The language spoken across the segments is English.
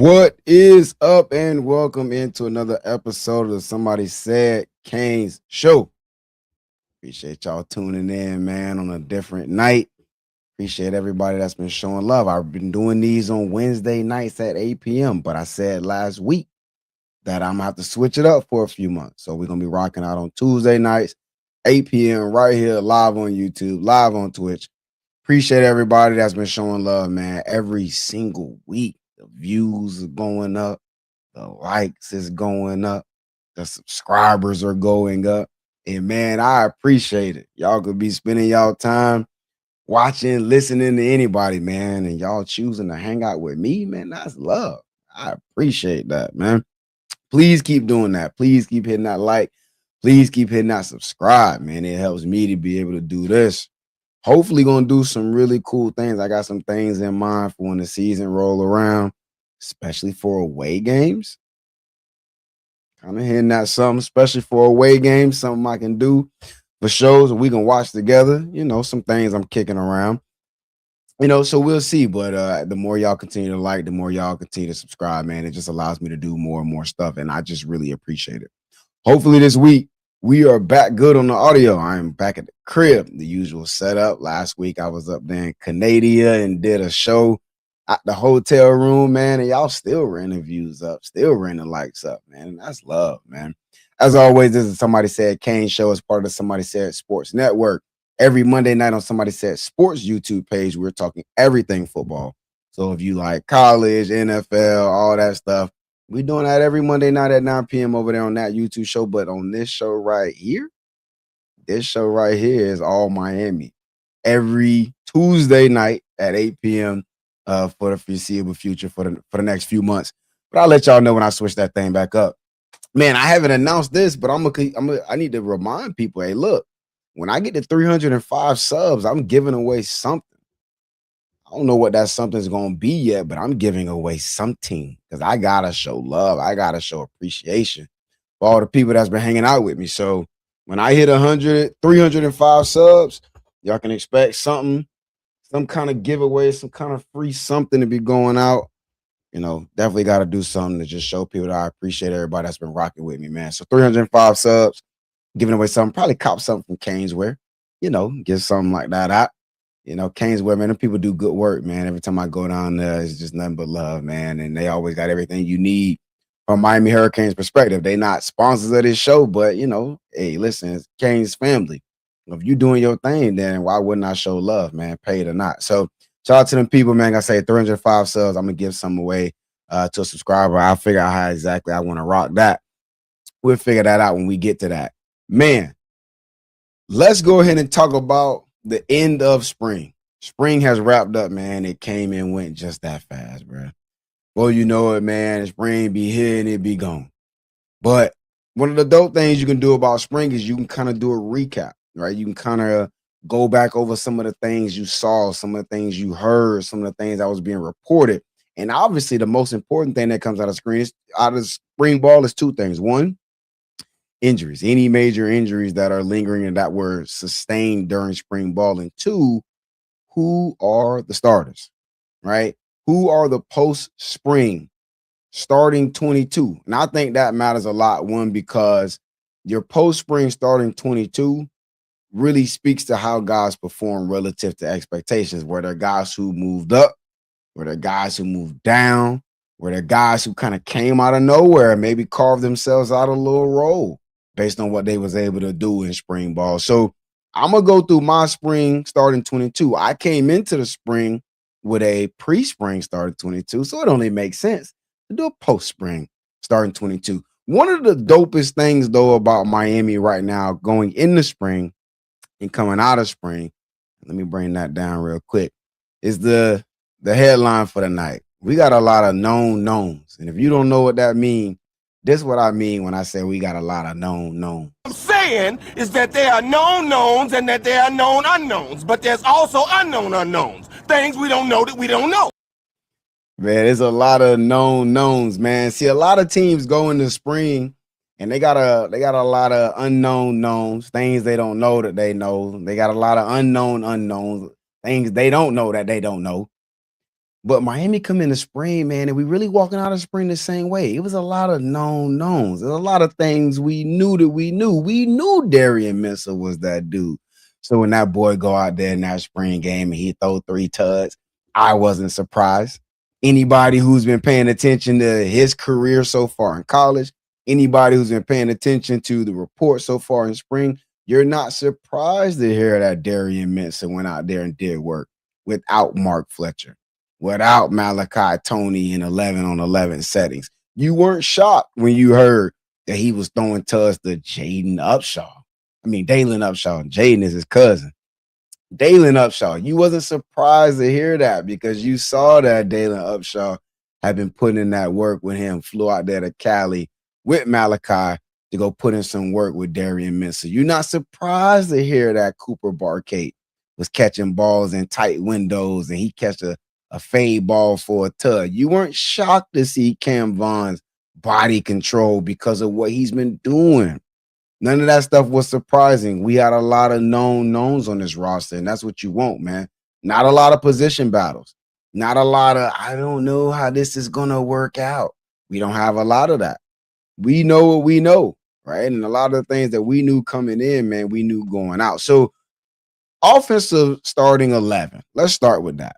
What is up, and welcome into another episode of Somebody Said Kane's Show. Appreciate y'all tuning in, man, on a different night. Appreciate everybody that's been showing love. I've been doing these on Wednesday nights at 8 p.m., but I said last week that I'm gonna have to switch it up for a few months. So we're gonna be rocking out on Tuesday nights, 8 p.m. right here, live on YouTube, live on Twitch. Appreciate everybody that's been showing love, man. Every single week, the views are going up, the likes is going up, the subscribers are going up. And man, I appreciate it. Y'all could be spending y'all time watching, listening to anybody, man, and y'all choosing to hang out with me, man. That's love. I appreciate that, man. Please keep doing that. Please keep hitting that like. Please keep hitting that subscribe, man. It helps me to be able to do this. Hopefully gonna do some really cool things. I got some things in mind for when the season roll around, especially for away games. Kind of hitting that something, especially for away games, something I can do for shows we can watch together. Some things I'm kicking around. So we'll see. But the more y'all continue to like, the more y'all continue to subscribe, man. It just allows me to do more and more stuff. And I just really appreciate it. Hopefully this week we are back good on the audio. I'm back at the crib, the usual setup. Last week I was up there in Canada and did a show at the hotel room, man. And y'all still renting views up, still renting likes up, man. And that's love, man. As always, this is Somebody Said Kane Show as part of the Somebody Said Sports Network. Every Monday night on Somebody Said Sports YouTube page, we're talking everything football. So if you like college, NFL, all that stuff, we're doing that every Monday night at 9 p.m. over there on that YouTube show. But on this show right here is all Miami. Every Tuesday night at 8 p.m. For the foreseeable future, for the next few months. But I'll let y'all know when I switch that thing back up. Man, I haven't announced this, but I need to remind people, hey, look, when I get to 305 subs, I'm giving away something. I don't know what that something's gonna be yet, but I'm giving away something because I gotta show love. I gotta show appreciation for all the people that's been hanging out with me. So when I hit 100, 305 subs, y'all can expect something, some kind of giveaway, some kind of free something to be going out. Definitely got to do something to just show people that I appreciate everybody that's been rocking with me, man. So 305 subs, giving away something, probably cop something from Caneswear, get something like that out. Caneswear, man, them people do good work, man. Every time I go down there, it's just nothing but love, man. And they always got everything you need from Miami Hurricanes perspective. They not sponsors of this show, but, hey, listen, it's Canes family. If you doing your thing, then why wouldn't I show love, man, paid or not? So shout out to them people, man. I say 305 subs. I'm going to give some away to a subscriber. I'll figure out how exactly I want to rock that. We'll figure that out when we get to that. Man, let's go ahead and talk about the end of spring. Spring has wrapped up, man. It came and went just that fast, bro. Well, you know it, man. Spring be here and it be gone. But one of the dope things you can do about spring is you can kind of do a recap, right? You can kind of go back over some of the things you saw, some of the things you heard, some of the things that was being reported. And obviously, the most important thing that comes out of spring ball is two things. One, injuries, any major injuries that are lingering and that were sustained during spring ball. And two, who are the starters, right? Who are the post-spring starting 22? And I think that matters a lot. One, because your post-spring starting 22 really speaks to how guys perform relative to expectations. Were there guys who moved up? Were there guys who moved down? Were there guys who kind of came out of nowhere and maybe carved themselves out a little role based on what they was able to do in spring ball? So I'm going to go through my spring starting 22. I came into the spring with a pre-spring starting 22, so it only makes sense to do a post-spring starting 22. One of the dopest things, though, about Miami right now going into spring and coming out of spring, let me bring that down real quick, is the headline for the night. We got a lot of known knowns. And if you don't know what that means, this is what I mean when I say we got a lot of known knowns. What I'm saying is that there are known knowns and that there are known unknowns, but there's also unknown unknowns, things we don't know that we don't know. Man, there's a lot of known knowns, man. See, a lot of teams go into spring and they got a lot of unknown knowns, things they don't know that they know. They got a lot of unknown unknowns, things they don't know that they don't know. But Miami come in the spring, man, and we really walking out of spring the same way. It was a lot of known knowns. There's a lot of things we knew that we knew. We knew Darian Mincer was that dude. So when that boy go out there in that spring game and he throw 3 tuds, I wasn't surprised. Anybody who's been paying attention to his career so far in college, anybody who's been paying attention to the report so far in spring, you're not surprised to hear that Darian Mincer went out there and did work without Mark Fletcher, without Malachi Tony in 11 on 11 settings. You weren't shocked when you heard that he was throwing tugs to Jaden Upshaw. I mean, Dalen Upshaw. Jaden is his cousin. Dalen Upshaw. You wasn't surprised to hear that because you saw that Dalen Upshaw had been putting in that work with him, flew out there to Cali with Malachi to go put in some work with Darian Mincer. You're not surprised to hear that Cooper Barcade was catching balls in tight windows and he catch a fade ball for a tud. You weren't shocked to see Cam Vaughn's body control because of what he's been doing. None of that stuff was surprising. We had a lot of known knowns on this roster, and that's what you want, man. Not a lot of position battles. Not a lot of, I don't know how this is going to work out. We don't have a lot of that. We know what we know, right? And a lot of the things that we knew coming in, man, we knew going out. So offensive starting 11. Let's start with that.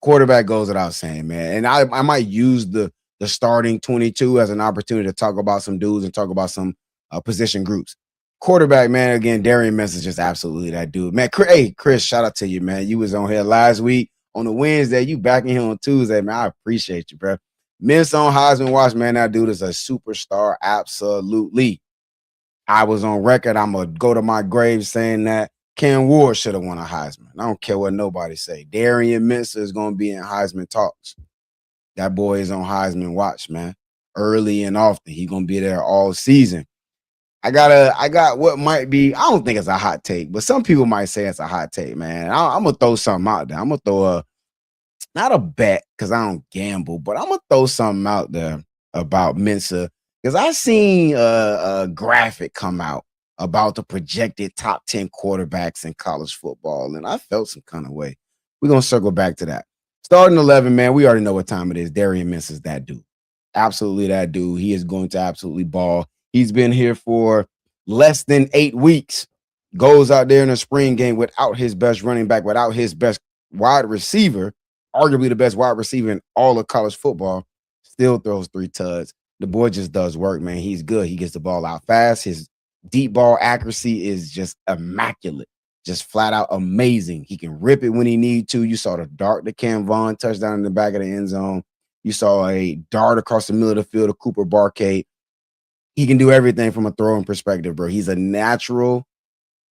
Quarterback goes without saying, man. And I might use the starting 22 as an opportunity to talk about some dudes and talk about some position groups. Quarterback, man, again, Darian Mincer is just absolutely that dude. Man, hey, Chris, shout out to you, man. You was on here last week on a Wednesday. You back in here on Tuesday, man. I appreciate you, bro. Mincer on Heisman Watch, man. That dude is a superstar, absolutely. I was on record. I'm going to go to my grave saying that Cam Ward should have won a Heisman. I don't care what nobody say. Darian Mincer is going to be in Heisman talks. That boy is on Heisman Watch, man. Early and often. He's going to be there all season. I got what might be, I don't think it's a hot take, but some people might say it's a hot take, man. I'm going to throw something out there. I'm going to throw not a bet because I don't gamble, but I'm going to throw something out there about Mincer because I seen a graphic come out about the projected top 10 quarterbacks in college football, and I felt some kind of way. We're going to circle back to that. Starting 11, man, we already know what time it is. Darian Mincer is that dude. Absolutely that dude. He is going to absolutely ball. He's been here for less than 8 weeks. Goes out there in a spring game without his best running back, without his best wide receiver, arguably the best wide receiver in all of college football. Still throws 3 tuds. The boy just does work, man. He's good. He gets the ball out fast. His deep ball accuracy is just immaculate. Just flat out amazing. He can rip it when he need to. You saw the dart to Cam Vaughn touchdown in the back of the end zone. You saw a dart across the middle of the field to Cooper Barcade. He can do everything from a throwing perspective, bro. He's a natural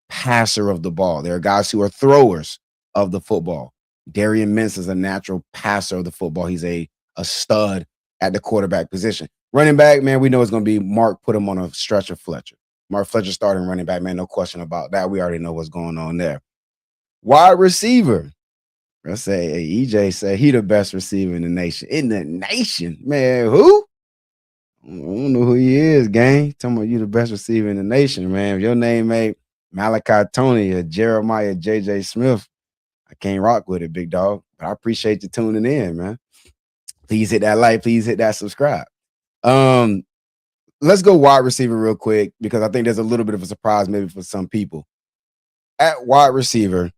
passer of the ball. There are guys who are throwers of the football. Darian Mincer is a natural passer of the football. He's a stud at the quarterback position. Running back, man, we know it's going to be Mark put him on a stretch of Fletcher. Mark Fletcher starting running back, man, no question about that. We already know what's going on there. Wide receiver. Let's say EJ said he the best receiver in the nation. In the nation? Man, who? I don't know who he is, gang. Talking about you the best receiver in the nation, man. If your name ain't Malachi Tony or Jeremiah J.J. Smith, I can't rock with it, big dog. But I appreciate you tuning in, man. Please hit that like. Please hit that subscribe. Let's go wide receiver real quick because I think there's a little bit of a surprise maybe for some people. At wide receiver,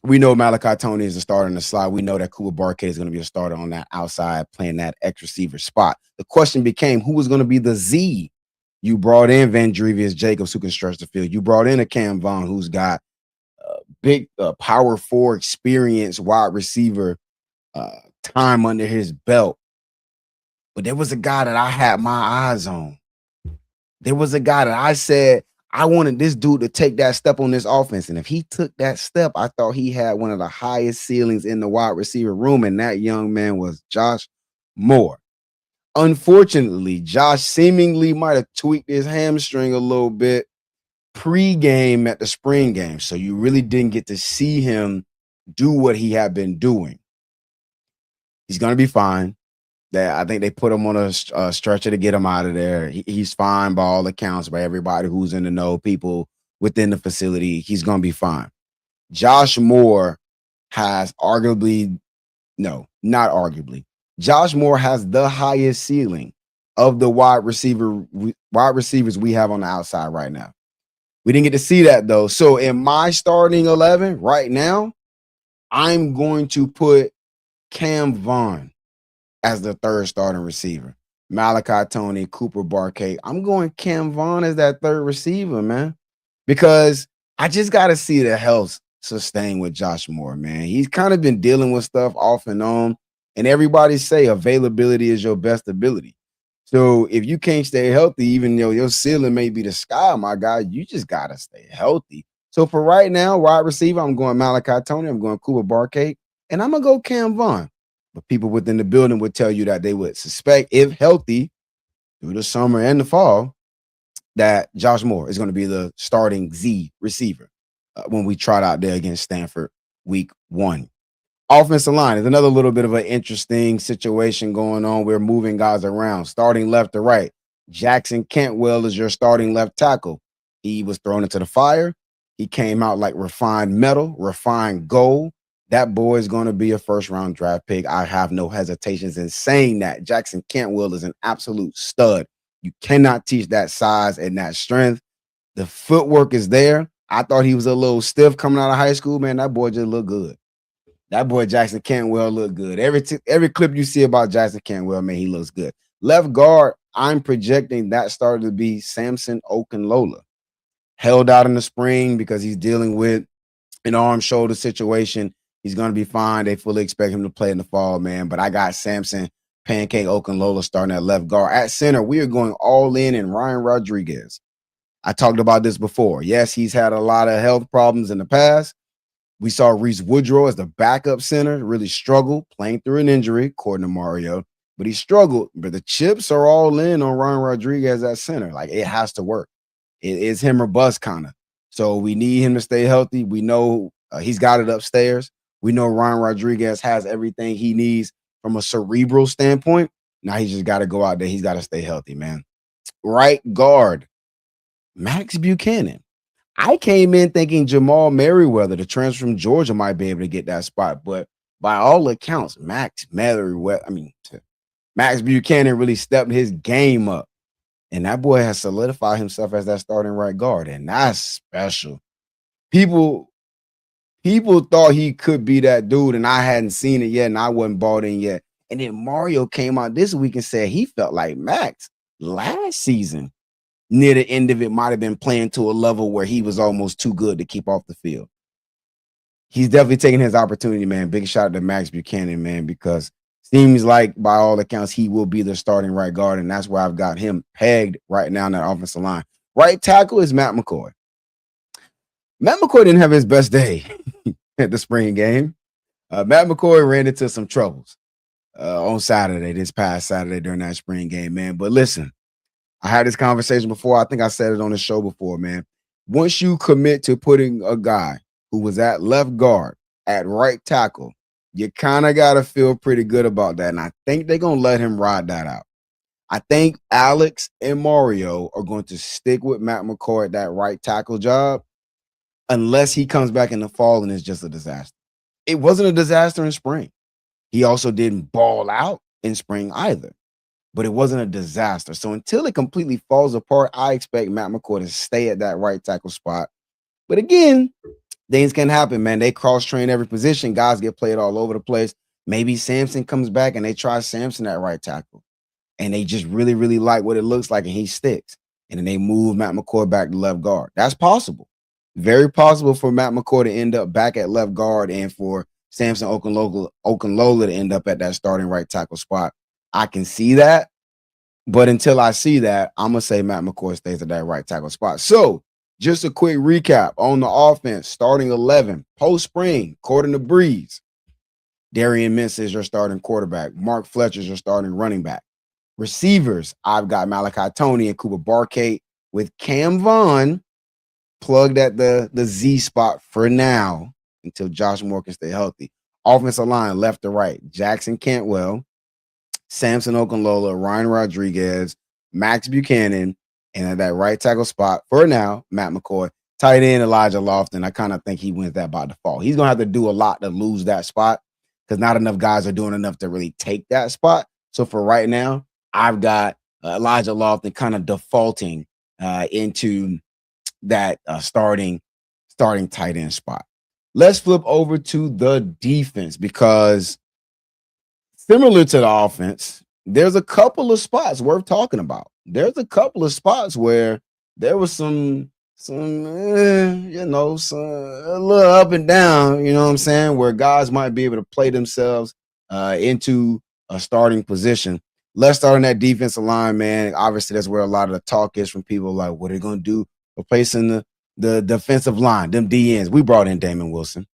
we know Malachi Tony is a starter in the slot. We know that Cooper Barcade is going to be a starter on that outside playing that X receiver spot. The question became who was going to be the Z? You brought in Vandrevius Jacobs, who can stretch the field. You brought in a Cam Vaughn, who's got big power 4 experience wide receiver time under his belt. But there was a guy that I had my eyes on. There was a guy that I said, I wanted this dude to take that step on this offense. And if he took that step, I thought he had one of the highest ceilings in the wide receiver room. And that young man was Josh Moore. Unfortunately, Josh seemingly might have tweaked his hamstring a little bit pre-game at the spring game. So you really didn't get to see him do what he had been doing. He's going to be fine. I think they put him on a stretcher to get him out of there. He's fine by all accounts, by everybody who's in the know, people within the facility. He's going to be fine. Josh Moore has arguably No, not arguably. Josh Moore has the highest ceiling of the wide receivers we have on the outside right now. We didn't get to see that though. So in my starting 11 right now, I'm going to put Cam Vaughn as the third starting receiver. Malachi Tony, Cooper Barkay. I'm going Cam Vaughn as that third receiver, man, because I just got to see the health sustain with Josh Moore, man. He's kind of been dealing with stuff off and on, and everybody say availability is your best ability. So if you can't stay healthy, even though your ceiling may be the sky, my guy, you just got to stay healthy. So for right now, wide receiver, I'm going Malachi Tony, I'm going Cooper Barkay, and I'm going to go Cam Vaughn. But people within the building would tell you that they would suspect, if healthy, through the summer and the fall, that Josh Moore is going to be the starting Z receiver when we trot out there against Stanford week 1. Offensive line is another little bit of an interesting situation going on. We're moving guys around, starting left to right. Jackson Cantwell is your starting left tackle. He was thrown into the fire. He came out like refined metal, refined gold. That boy is going to be a first-round draft pick. I have no hesitations in saying that. Jackson Cantwell is an absolute stud. You cannot teach that size and that strength. The footwork is there. I thought he was a little stiff coming out of high school. Man, that boy just looked good. That boy Jackson Cantwell looked good. Every clip you see about Jackson Cantwell, man, he looks good. Left guard, I'm projecting that started to be Samson Okunlola. Held out in the spring because he's dealing with an arm-shoulder situation. He's going to be fine. They fully expect him to play in the fall, man. But I got Samson Pancake Okunlola starting at left guard. At center, we are going all in Ryan Rodriguez. I talked about this before. Yes, he's had a lot of health problems in the past. We saw Reese Woodrow as the backup center really struggle playing through an injury, according to Mario. But he struggled. But the chips are all in on Ryan Rodriguez at center. Like, it has to work. It is him or bust kind of. So we need him to stay healthy. We know he's got it upstairs. We know Ryan Rodriguez has everything he needs from a cerebral standpoint. Now he just got to go out there. He's got to stay healthy, man. Right guard, Max Buchanan. I came in thinking Jamal Merriweather, the transfer from Georgia, might be able to get that spot. But by all accounts, Max Buchanan really stepped his game up. And that boy has solidified himself as that starting right guard. And that's special. People thought he could be that dude, and I hadn't seen it yet, and I wasn't bought in yet. And then Mario came out this week and said he felt like Max last season, near the end of it, might have been playing to a level where he was almost too good to keep off the field. He's definitely taking his opportunity, man. Big shout out to Max Buchanan, man, because seems like by all accounts he will be the starting right guard, and that's where I've got him pegged right now in that offensive line. Right tackle is Matt McCoy. Matt McCoy didn't have his best day at the spring game. Matt McCoy ran into some troubles on Saturday, this past Saturday during that spring game, man. But listen, I had this conversation before. I think I said it on the show before, man. Once you commit to putting a guy who was at left guard at right tackle, you kind of got to feel pretty good about that. And I think they're going to let him ride that out. I think Alex and Mario are going to stick with Matt McCoy at that right tackle job unless he comes back in the fall and it's just a disaster. It wasn't a disaster in spring. He also didn't ball out in spring either, but it wasn't a disaster. So until it completely falls apart, I expect Matt McCoy to stay at that right tackle spot. But again, things can happen, man. They cross-train every position. Guys get played all over the place. Maybe Samson comes back and they try Samson at right tackle, and they just really, really like what it looks like, and he sticks. And then they move Matt McCoy back to left guard. That's possible. Very possible for Matt McCoy to end up back at left guard and for Samson Okunlola to end up at that starting right tackle spot. I can see that. But until I see that, I'm going to say Matt McCoy stays at that right tackle spot. So just a quick recap on the offense, starting 11, post-spring, according to Breeze. Darian Mintz is your starting quarterback. Mark Fletcher is your starting running back. Receivers, I've got Malachi Tony and Cooper Barkay with Cam Vaughn plugged at the Z spot for now until Josh Moore can stay healthy. Offensive line, left to right, Jackson Cantwell, Samson Okunlola, Ryan Rodriguez, Max Buchanan, and at that right tackle spot for now, Matt McCoy. Tight end, Elijah Lofton. I kind of think he wins that by default. He's going to have to do a lot to lose that spot because not enough guys are doing enough to really take that spot. So for right now, I've got Elijah Lofton kind of defaulting into that starting tight end spot. Let's flip over to the defense, because similar to the offense, there's a couple of spots worth talking about. There's a couple of spots where there was some a little up and down, you know what I'm saying, where guys might be able to play themselves into a starting position. Let's start on that defensive line, man. Obviously, that's where a lot of the talk is from people, like, what are they going to do replacing the defensive line, them DNs. We brought in Damon Wilson.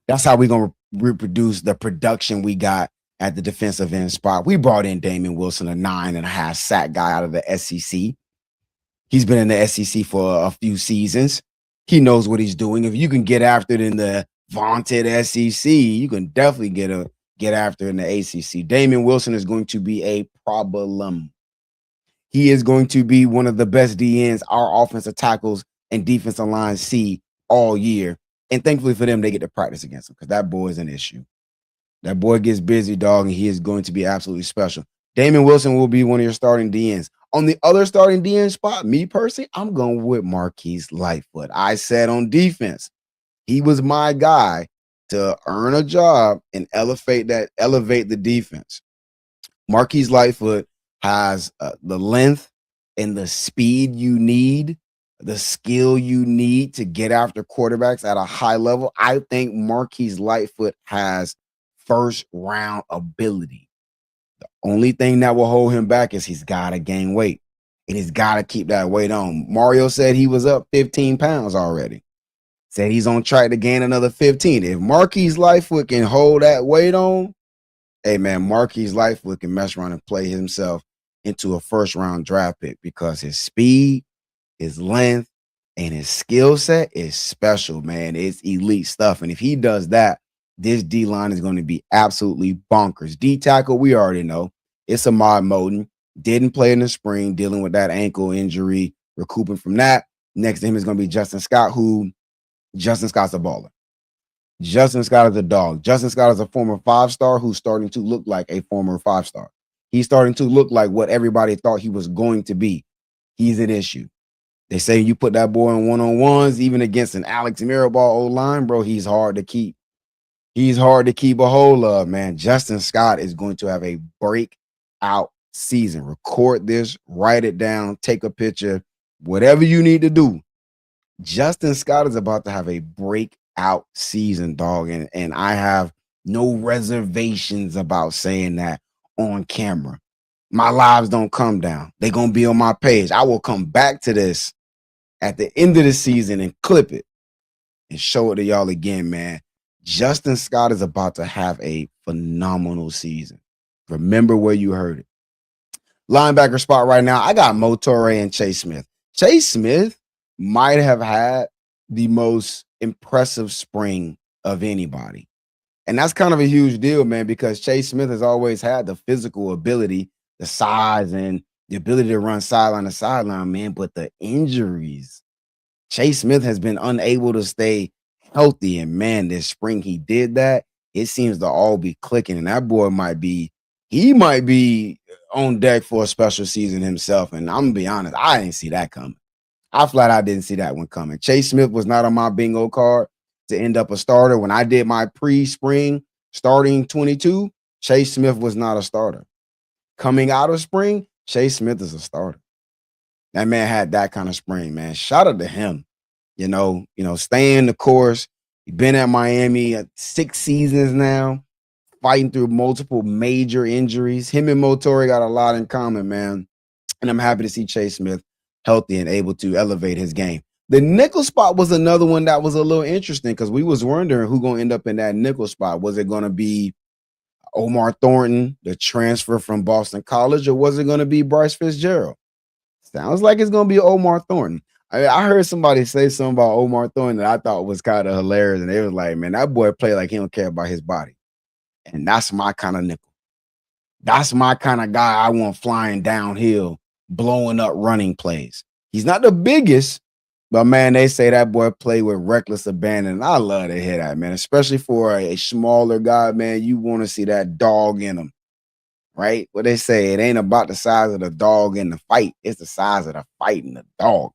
That's how we're going to reproduce the production we got at the defensive end spot. We brought in Damon Wilson, a 9.5 sack guy out of the SEC. He's been in the SEC for a few seasons. He knows what he's doing. If you can get after it in the vaunted SEC, you can definitely get after it in the ACC. Damon Wilson is going to be a problem. He is going to be one of the best DNs our offensive tackles and defensive line see all year. And thankfully for them, they get to practice against him, because that boy is an issue. That boy gets busy, dog, and he is going to be absolutely special. Damon Wilson will be one of your starting DNs. On the other starting DN spot, me personally, I'm going with Marquise Lightfoot. I said on defense, he was my guy to earn a job and elevate the defense. Marquise Lightfoot has the length and the speed you need, the skill you need to get after quarterbacks at a high level. I think Marquise Lightfoot has first round ability. The only thing that will hold him back is he's got to gain weight, and he's got to keep that weight on. Mario said he was up 15 pounds already. Said he's on track to gain another 15. If Marquise Lightfoot can hold that weight on, hey, man, Marquise Lightfoot can mess around and play himself into a first-round draft pick, because his speed, his length, and his skill set is special, man. It's elite stuff. And if he does that, this D-line is going to be absolutely bonkers. D-tackle, we already know. It's Ahmad Moten. Didn't play in the spring, dealing with that ankle injury, recouping from that. Next to him is going to be Justin Scott, Justin Scott's a baller. Justin Scott is a dog. Justin Scott is a former 5-star who's starting to look like a former 5-star. He's starting to look like what everybody thought he was going to be. He's an issue. They say you put that boy in one-on-ones, even against an Alex Mirabal O-line, bro, he's hard to keep. He's hard to keep a hold of, man. Justin Scott is going to have a breakout season. Record this, write it down, take a picture, whatever you need to do. Justin Scott is about to have a breakout season, dog, and I have no reservations about saying that on camera. My lives don't come down. They're going to be on my page. I will come back to this at the end of the season and clip it and show it to y'all again, man. Justin Scott is about to have a phenomenal season. Remember where you heard it. Linebacker spot right now, I got Mo Toure and Chase Smith. Chase Smith might have had the most impressive spring of anybody. And that's kind of a huge deal, man, because Chase Smith has always had the physical ability, the size, and the ability to run sideline to sideline, man. But the injuries, Chase Smith has been unable to stay healthy. And, man, this spring he did that. It seems to all be clicking. And that boy might be on deck for a special season himself. And I'm going to be honest, I didn't see that coming. I flat out didn't see that one coming. Chase Smith was not on my bingo card to end up a starter. When I did my pre-spring starting 22, Chase Smith was not a starter. Coming out of spring, Chase Smith is a starter. That man had that kind of spring, man. Shout out to him. You know, staying the course. He's been at Miami 6 seasons now, fighting through multiple major injuries. Him and Mo Toure got a lot in common, man. And I'm happy to see Chase Smith healthy and able to elevate his game. The nickel spot was another one that was a little interesting, because we was wondering who going to end up in that nickel spot. Was it going to be Omar Thornton, the transfer from Boston College, or was it going to be Bryce Fitzgerald? Sounds like it's going to be Omar Thornton. I heard somebody say something about Omar Thornton that I thought was kind of hilarious, and they was like, man, that boy play like he don't care about his body. And that's my kind of nickel. That's my kind of guy I want flying downhill, blowing up running plays. He's not the biggest, But man, they say that boy played with reckless abandon. And I love to hear that, man. Especially for a smaller guy, man. You want to see that dog in him, right? What they say, it ain't about the size of the dog in the fight. It's the size of the fight in the dog.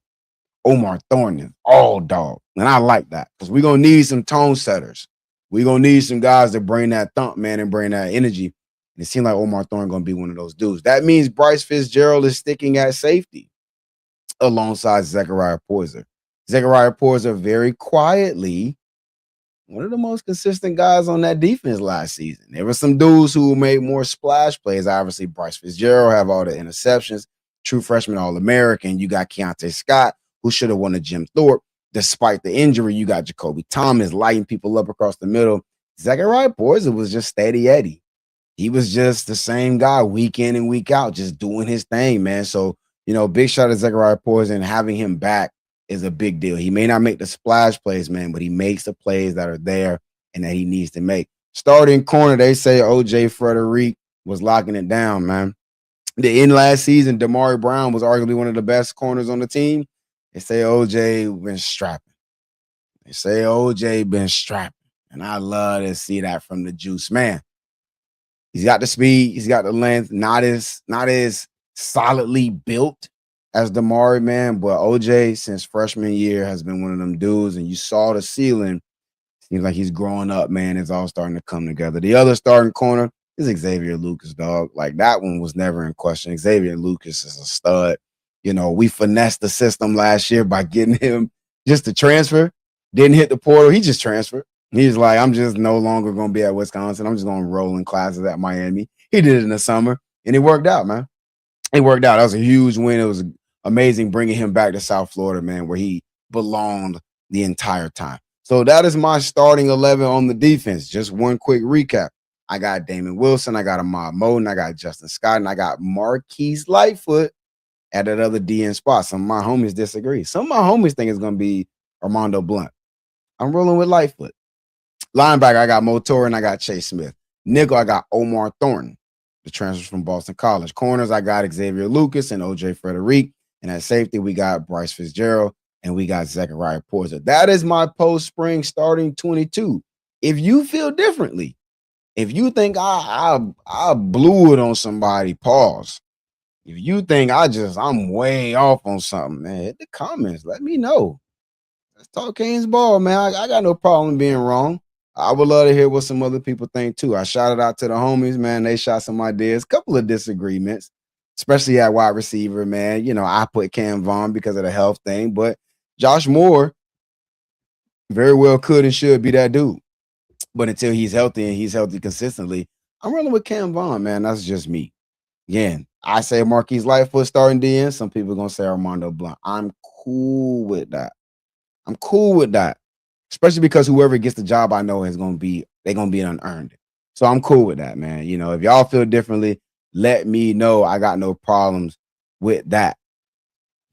Omar Thornton is all dog. And I like that because we're going to need some tone setters. We're going to need some guys that bring that thump, man, and bring that energy. And it seems like Omar Thornton going to be one of those dudes. That means Bryce Fitzgerald is sticking at safety alongside Zechariah Poyser. Zechariah Poyser very quietly one of the most consistent guys on that defense last season. There were some dudes who made more splash plays. Obviously, Bryce Fitzgerald have all the interceptions. True freshman All-American. You got Keontae Scott, who should have won a Jim Thorpe. Despite the injury, you got Jacoby Thomas lighting people up across the middle. Zechariah Poyser was just steady Eddie. He was just the same guy week in and week out, just doing his thing, man. So, big shout out to Zechariah Poyser, and having him back is a big deal. He may not make the splash plays, man, but he makes the plays that are there and that he needs to make. Starting corner, they say OJ Frederick was locking it down, man. The end last season, Damari Brown was arguably one of the best corners on the team. They say OJ been strapping. They say OJ been strapping. And I love to see that from the juice, man. He's got the speed, he's got the length, not as solidly built as Damari, man, but OJ since freshman year has been one of them dudes, and you saw the ceiling. Seems like he's growing up, man. It's all starting to come together. The other starting corner is Xavier Lucas, dog. Like, that one was never in question. Xavier Lucas is a stud. We finessed the system last year by getting him just to transfer. Didn't hit the portal. He just transferred. He's like, I'm just no longer going to be at Wisconsin. I'm just going to roll in classes at Miami. He did it in the summer, and it worked out, man. It worked out. That was a huge win. It was amazing bringing him back to South Florida, man, where he belonged the entire time. So that is my starting 11 on the defense. Just one quick recap. I got Damon Wilson. I got Ahmad Moten. I got Justin Scott. And I got Marquise Lightfoot at that other DN spot. Some of my homies disagree. Some of my homies think it's going to be Armando Blunt. I'm rolling with Lightfoot. Linebacker, I got Mo Torre and I got Chase Smith. Nickel, I got Omar Thornton, the transfers from Boston College. Corners, I got Xavier Lucas and OJ Frederick. And at safety, we got Bryce Fitzgerald and we got Zechariah Poyser. That is my post-spring starting 22. If you feel differently, if you think I blew it on somebody, pause. If you think I'm way off on something, man, hit the comments. Let me know. Let's talk Canes ball, man. I got no problem being wrong. I would love to hear what some other people think too. I shouted out to the homies, man. They shot some ideas, couple of disagreements, especially at wide receiver, man. I put Cam Vaughn because of the health thing, but Josh Moore very well could and should be that dude. But until he's healthy and he's healthy consistently, I'm running with Cam Vaughn, man. That's just me. Again, I say Marquise Lightfoot starting DN. Some people are going to say Armando Blunt. I'm cool with that. Especially because whoever gets the job, I know they're going to be unearned. So I'm cool with that, man. If y'all feel differently, let me know. I got no problems with that.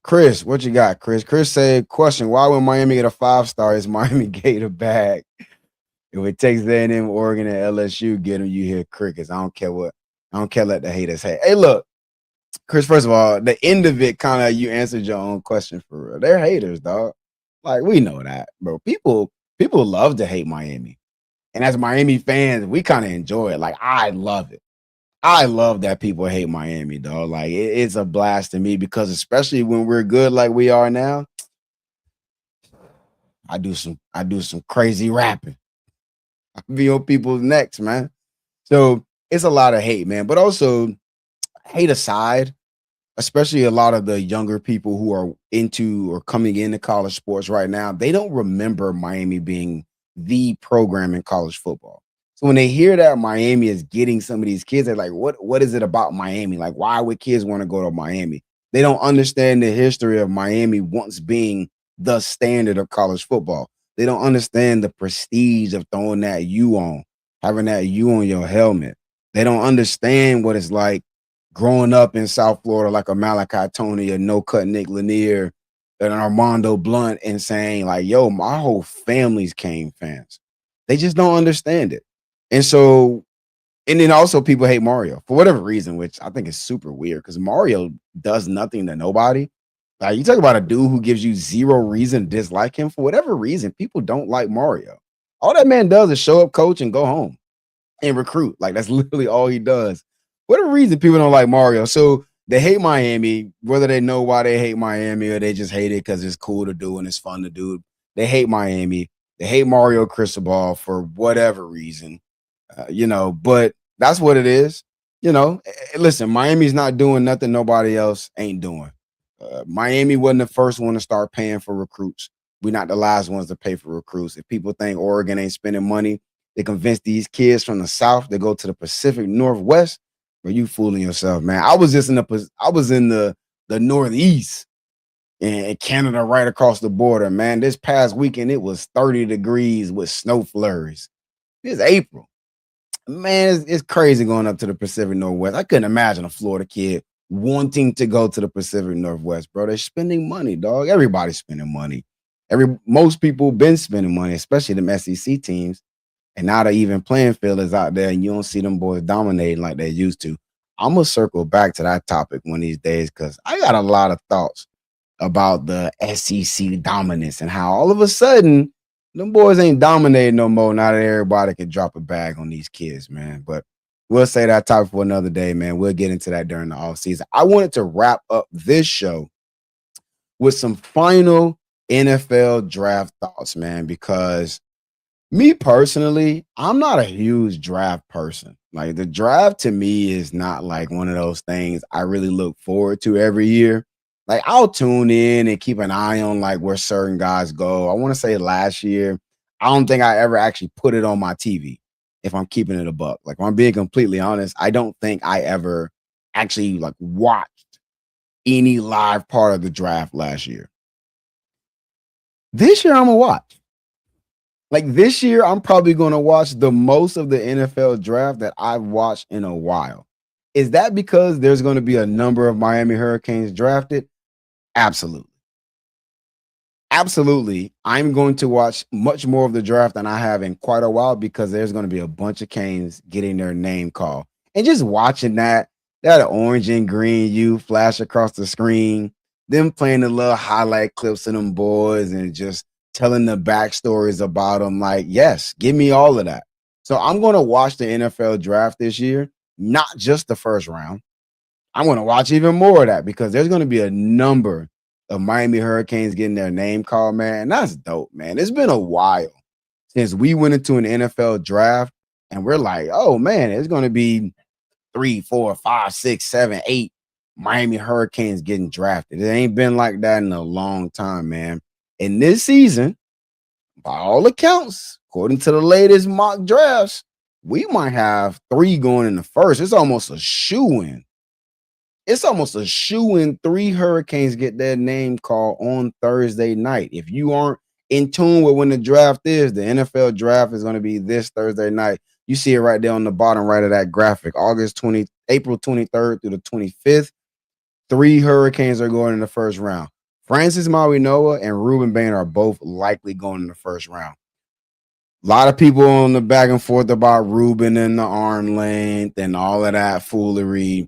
Chris, what you got, Chris? Chris said, question, why would Miami get a 5-star? Is Miami Gator bag? If it takes A&M, Oregon, and LSU, get them, you hear crickets. I don't care, let the haters hate. Hey, look, Chris, first of all, the end of it kind of, you answered your own question for real. They're haters, dog. Like, we know that, bro. People love to hate Miami. And as Miami fans, we kind of enjoy it. Like, I love it. I love that people hate Miami, dog. Like, it's a blast to me because especially when we're good like we are now, I do some crazy rapping. I be on people's necks, man. So it's a lot of hate, man. But also, hate aside, especially a lot of the younger people who are into or coming into college sports right now, they don't remember Miami being the program in college football. So when they hear that Miami is getting some of these kids, they're like, what is it about Miami? Like, why would kids want to go to Miami? They don't understand the history of Miami once being the standard of college football. They don't understand the prestige of throwing that U on, having that U on your helmet. They don't understand what it's like growing up in South Florida like a Malachi Tony, a no-cut Nick Lanier, and an Armando Blunt, and saying like, yo, my whole family's Cane fans. They just don't understand it. And so, and then also people hate Mario for whatever reason, which I think is super weird because Mario does nothing to nobody. Like, you talk about a dude who gives you zero reason to dislike him. For whatever reason, people don't like Mario. All that man does is show up, coach, and go home and recruit. Like, that's literally all he does. Whatever reason, people don't like Mario. So they hate Miami, whether they know why they hate Miami or they just hate it because it's cool to do and it's fun to do. They hate Miami. They hate Mario Cristobal for whatever reason, but that's what it is. Listen, Miami's not doing nothing nobody else ain't doing. Miami wasn't the first one to start paying for recruits. We're not the last ones to pay for recruits. If people think Oregon ain't spending money, they convince these kids from the South to go to the Pacific Northwest. Are you fooling yourself, man? I was in the Northeast in Canada, right across the border, man. This past weekend, it was 30 degrees with snow flurries. It's April. Man, it's crazy going up to the Pacific Northwest. I couldn't imagine a Florida kid wanting to go to the Pacific Northwest, bro. They're spending money, dog. Everybody's spending money. Most people been spending money, especially them SEC teams. And now the even playing field is out there, and you don't see them boys dominating like they used to. I'm gonna circle back to that topic one of these days because I got a lot of thoughts about the SEC dominance and how all of a sudden them boys ain't dominating no more. Now that everybody can drop a bag on these kids, man. But we'll say that topic for another day, man. We'll get into that during the offseason. I wanted to wrap up this show with some final NFL draft thoughts, man, because me personally, I'm not a huge draft person. Like, the draft to me is not like one of those things I really look forward to every year. Like, I'll tune in and keep an eye on like where certain guys go. I want to say last year, I don't think I ever actually put it on my TV, if I'm keeping it a buck. Like, if I'm being completely honest, I don't think I ever actually like watched any live part of the draft last year. This year, I'm gonna watch. Like, this year, I'm probably going to watch the most of the NFL draft that I've watched in a while. Is that because there's going to be a number of Miami Hurricanes drafted? Absolutely. Absolutely. I'm going to watch much more of the draft than I have in quite a while because there's going to be a bunch of Canes getting their name called. And just watching that orange and green U flash across the screen, them playing the little highlight clips of them boys and just telling the backstories about them. Like, yes, give me all of that. So I'm going to watch the NFL draft this year, not just the first round. I'm going to watch even more of that because there's going to be a number of Miami Hurricanes getting their name called, man. And that's dope, man. It's been a while since we went into an NFL draft and we're like, oh, man, it's going to be 3, 4, 5, 6, 7, 8 Miami Hurricanes getting drafted. It ain't been like that in a long time, man. And this season, by all accounts, according to the latest mock drafts, we might have 3 going in the first. It's almost a shoo-in. It's almost a shoo-in 3 Hurricanes get their name called on Thursday night. If you aren't in tune with when the draft is, the NFL draft is going to be this Thursday night. You see it right there on the bottom right of that graphic. April 23rd through the 25th. 3 Hurricanes are going in the first round. Francis Mauigoa and Ruben Bain are both likely going in the first round. A lot of people on the back and forth about Ruben and the arm length and all of that foolery.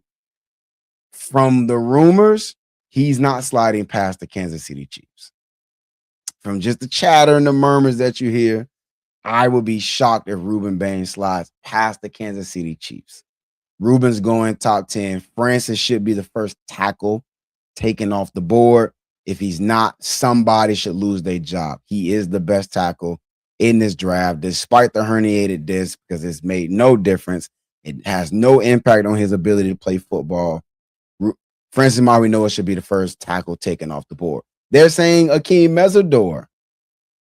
From the rumors, he's not sliding past the Kansas City Chiefs. From just the chatter and the murmurs that you hear, I would be shocked if Ruben Bain slides past the Kansas City Chiefs. Ruben's going top 10. Francis should be the first tackle taken off the board. If he's not, somebody should lose their job. He is the best tackle in this draft, despite the herniated disc, because it's made no difference. It has no impact on his ability to play football. Francis Mauigoa should be the first tackle taken off the board. They're saying Akeem Mesidor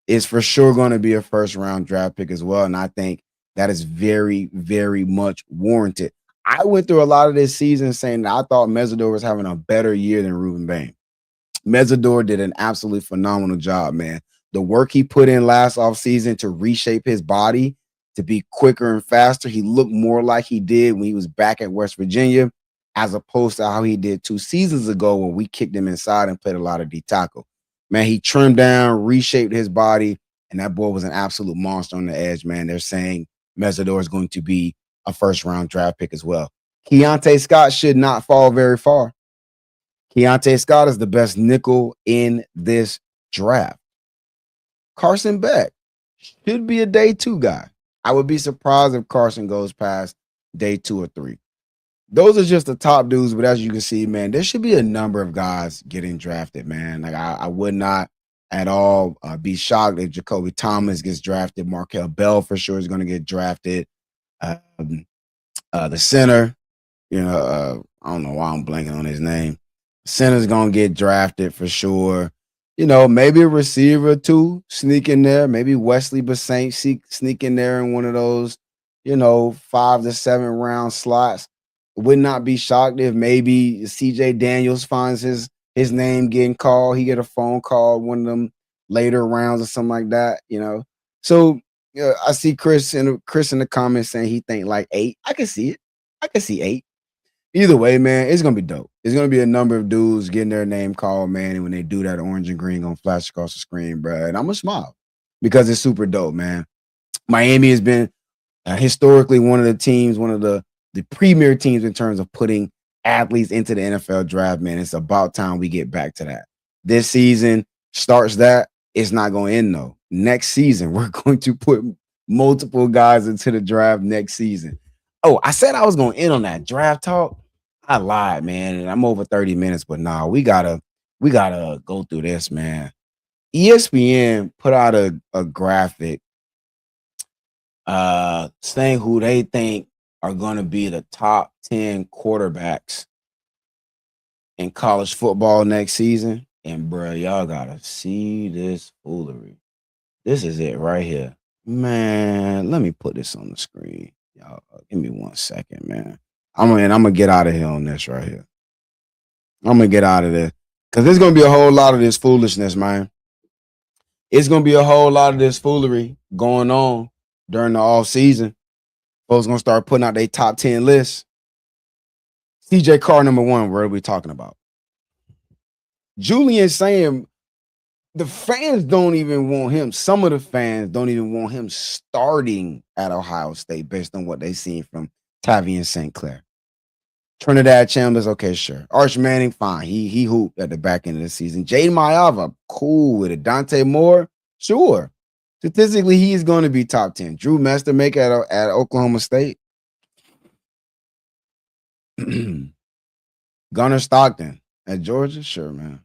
is for sure going to be a first-round draft pick as well, and I think that is very, very much warranted. I went through a lot of this season saying that I thought Mesidor was having a better year than Ruben Bain. Mesidor did an absolutely phenomenal job, man. The work he put in last offseason to reshape his body to be quicker and faster, he looked more like he did when he was back at West Virginia, as opposed to how he did 2 seasons ago when we kicked him inside and played a lot of D tackle. Man, he trimmed down, reshaped his body, and that boy was an absolute monster on the edge, man. They're saying Mesidor is going to be a first-round draft pick as well. Keontae Scott should not fall very far. Keontae Scott is the best nickel in this draft. Carson Beck should be a day 2 guy. I would be surprised if Carson goes past day 2 or 3. Those are just the top dudes, but as you can see, man, there should be a number of guys getting drafted, man. Like I would not at all be shocked if Jacoby Thomas gets drafted. Markel Bell for sure is going to get drafted. The center, I don't know why I'm blanking on his name. Center's going to get drafted for sure. Maybe a receiver too, sneak in there. Maybe Wesley Basaint sneak in there in one of those, 5 to 7 round slots. Would not be shocked if maybe CJ Daniels finds his name getting called. He get a phone call one of them later rounds or something like that, So I see Chris in the comments saying he think like 8. I can see it. I can see 8. Either way, man, it's gonna be dope. It's gonna be a number of dudes getting their name called, man. And when they do that, orange and green gonna flash across the screen, bro. And I'm gonna smile because it's super dope, man. Miami has been historically one of the teams, one of the premier teams in terms of putting athletes into the NFL draft, man. It's about time we get back to that. This season starts that. It's not going to end, though. Next season, we're going to put multiple guys into the draft next season. Oh, I said I was going to end on that draft talk. I lied, man. And I'm over 30 minutes, but nah, we gotta go through this, man. ESPN put out a graphic saying who they think are going to be the top 10 quarterbacks in college football next season. And bro, y'all gotta see this foolery. This is it right here. Man, let me put this on the screen. Y'all give me 1 second, man. I'm gonna get out of here on this right here. I'm gonna get out of there. Cause there's gonna be a whole lot of this foolishness, man. It's gonna be a whole lot of this foolery going on during the off season. Folks gonna start putting out their top 10 lists. CJ Carr, number 1, what are we talking about? Julian saying the fans don't even want him. Some of the fans don't even want him starting at Ohio State based on what they seen from Tavian St. Clair. Trinidad Chambers, okay, sure. Arch Manning, fine. He hooped at the back end of the season. Jaden Maiava, cool with it. Dante Moore, sure. Statistically, he's going to be top 10. Drew Mastermaker at Oklahoma State. Gunnar Stockton at Georgia, sure, man.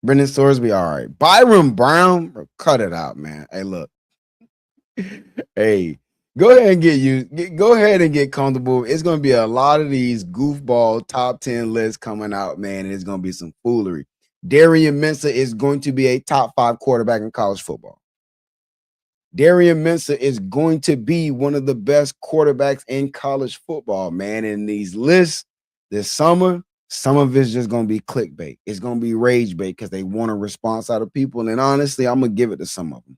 Brendan Sorsby, all right. Byron Brown, bro, cut it out, man. Hey, look. Hey, go ahead and get comfortable. It's going to be a lot of these goofball top 10 lists coming out, man, and it's going to be some foolery. Darian Mensah is going to be a top 5 quarterback in college football. Darian Mensah is going to be one of the best quarterbacks in college football, man. In these lists this summer, some of it's just going to be clickbait. It's going to be rage bait because they want a response out of people. And honestly, I'm going to give it to some of them.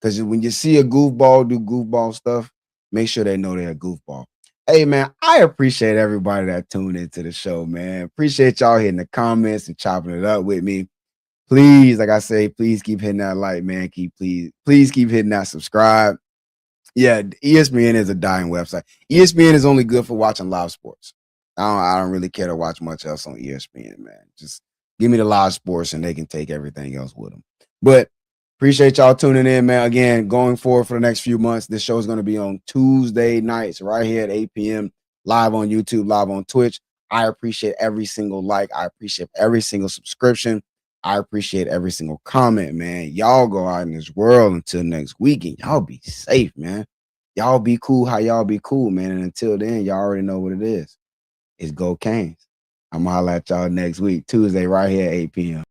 Because when you see a goofball do goofball stuff, make sure they know they're a goofball. Hey, man, I appreciate everybody that tuned into the show, man. Appreciate y'all hitting the comments and chopping it up with me. Please, like I say, please keep hitting that like, man. Please keep hitting that subscribe. Yeah, ESPN is a dying website. ESPN is only good for watching live sports. I don't really care to watch much else on ESPN, man. Just give me the live sports and they can take everything else with them. But appreciate y'all tuning in, man. Again, going forward for the next few months, this show is going to be on Tuesday nights right here at 8 p.m. live on YouTube, live on Twitch. I appreciate every single like. I appreciate every single subscription. I appreciate every single comment, man. Y'all go out in this world until next weekend. Y'all be safe, man. Y'all be cool how y'all be cool, man. And until then, y'all already know what it is. It's Go Canes. I'm going to holler at y'all next week, Tuesday, right here at 8 p.m.